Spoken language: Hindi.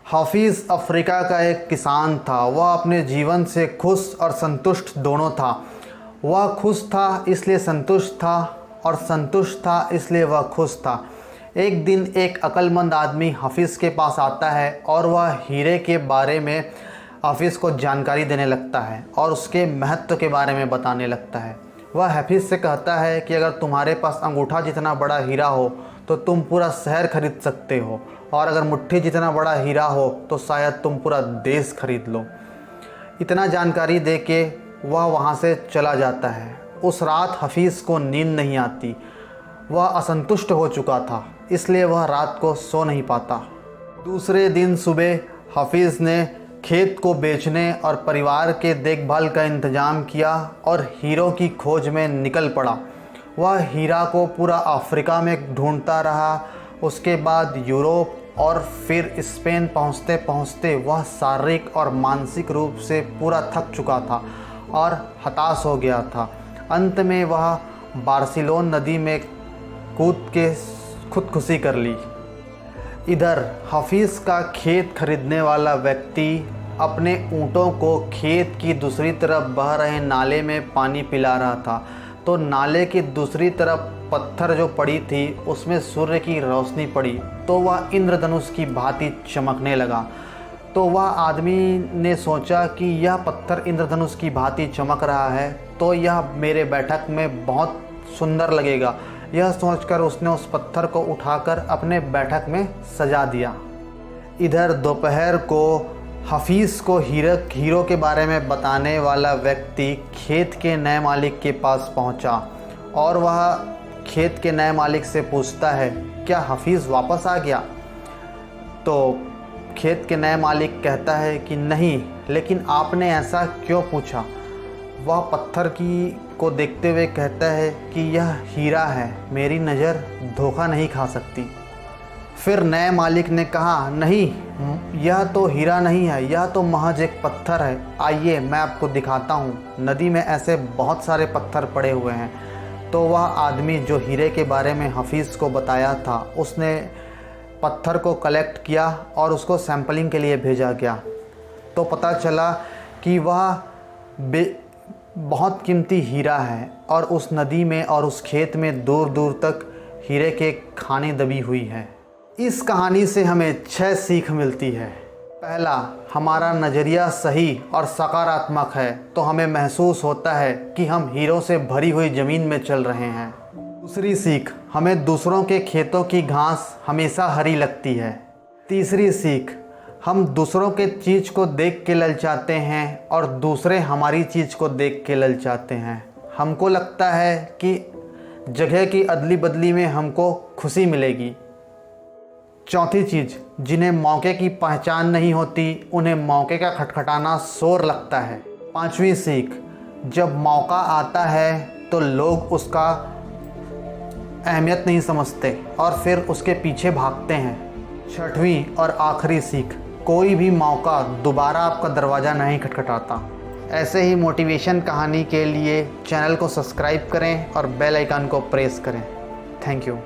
हाफिज़ अफ्रीका का एक किसान था। वह अपने जीवन से खुश और संतुष्ट दोनों था। वह खुश था इसलिए संतुष्ट था, और संतुष्ट था इसलिए वह खुश था। एक दिन एक अक्लमंद आदमी हाफिज़ के पास आता है और वह हीरे के बारे में हाफिज़ को जानकारी देने लगता है और उसके महत्व के बारे में बताने लगता है। वह हाफिज़ से कहता है कि अगर तुम्हारे पास अंगूठा जितना बड़ा हीरा हो तो तुम पूरा शहर खरीद सकते हो, और अगर मुट्ठी जितना बड़ा हीरा हो तो शायद तुम पूरा देश खरीद लो। इतना जानकारी दे के वह वहाँ से चला जाता है। उस रात हाफिज़ को नींद नहीं आती। वह असंतुष्ट हो चुका था, इसलिए वह रात को सो नहीं पाता। दूसरे दिन सुबह हाफिज़ ने खेत को बेचने और परिवार के देखभाल का इंतज़ाम किया और हीरों की खोज में निकल पड़ा। वह हीरा को पूरा अफ्रीका में ढूंढता रहा। उसके बाद यूरोप और फिर स्पेन पहुंचते पहुंचते वह शारीरिक और मानसिक रूप से पूरा थक चुका था और हताश हो गया था। अंत में वह बार्सिलोन नदी में कूद के खुदकुशी कर ली। इधर हाफिज़ का खेत खरीदने वाला व्यक्ति अपने ऊँटों को खेत की दूसरी तरफ बह रहे नाले में पानी पिला रहा था, तो नाले की दूसरी तरफ पत्थर जो पड़ी थी उसमें सूर्य की रोशनी पड़ी तो वह इंद्रधनुष की भांति चमकने लगा। तो वह आदमी ने सोचा कि यह पत्थर इंद्रधनुष की भांति चमक रहा है तो यह मेरे बैठक में बहुत सुंदर लगेगा। यह सोचकर उसने उस पत्थर को उठाकर अपने बैठक में सजा दिया। इधर दोपहर को हाफिज़ को हीरो के बारे में बताने वाला व्यक्ति खेत के नए मालिक के पास पहुंचा और वह खेत के नए मालिक से पूछता है, क्या हाफिज़ वापस आ गया? तो खेत के नए मालिक कहता है कि नहीं, लेकिन आपने ऐसा क्यों पूछा? वह पत्थर को देखते हुए कहता है कि यह हीरा है, मेरी नज़र धोखा नहीं खा सकती। फिर नए मालिक ने कहा, नहीं, यह तो हीरा नहीं है, यह तो महज एक पत्थर है। आइए मैं आपको दिखाता हूँ, नदी में ऐसे बहुत सारे पत्थर पड़े हुए हैं। तो वह आदमी जो हीरे के बारे में हाफिज़ को बताया था, उसने पत्थर को कलेक्ट किया और उसको सैंपलिंग के लिए भेजा गया। तो पता चला कि वह बहुत कीमती हीरा है और उस नदी में और उस खेत में दूर दूर तक हीरे के खाने दबी हुई है। इस कहानी से हमें 6 सीख मिलती है। पहला, हमारा नज़रिया सही और सकारात्मक है तो हमें महसूस होता है कि हम हीरों से भरी हुई ज़मीन में चल रहे हैं। दूसरी सीख, हमें दूसरों के खेतों की घास हमेशा हरी लगती है। तीसरी सीख, हम दूसरों के चीज़ को देख के ललचाते हैं और दूसरे हमारी चीज़ को देख के ललचाते हैं। हमको लगता है कि जगह की अदली बदली में हमको खुशी मिलेगी। चौथी चीज़, जिन्हें मौके की पहचान नहीं होती उन्हें मौके का खटखटाना शोर लगता है। पांचवी सीख, जब मौका आता है तो लोग उसका अहमियत नहीं समझते और फिर उसके पीछे भागते हैं। छठवीं और आखिरी सीख, कोई भी मौका दोबारा आपका दरवाज़ा नहीं खटखटाता। ऐसे ही मोटिवेशन कहानी के लिए चैनल को सब्सक्राइब करें और बेल आइकन को प्रेस करें। Thank you.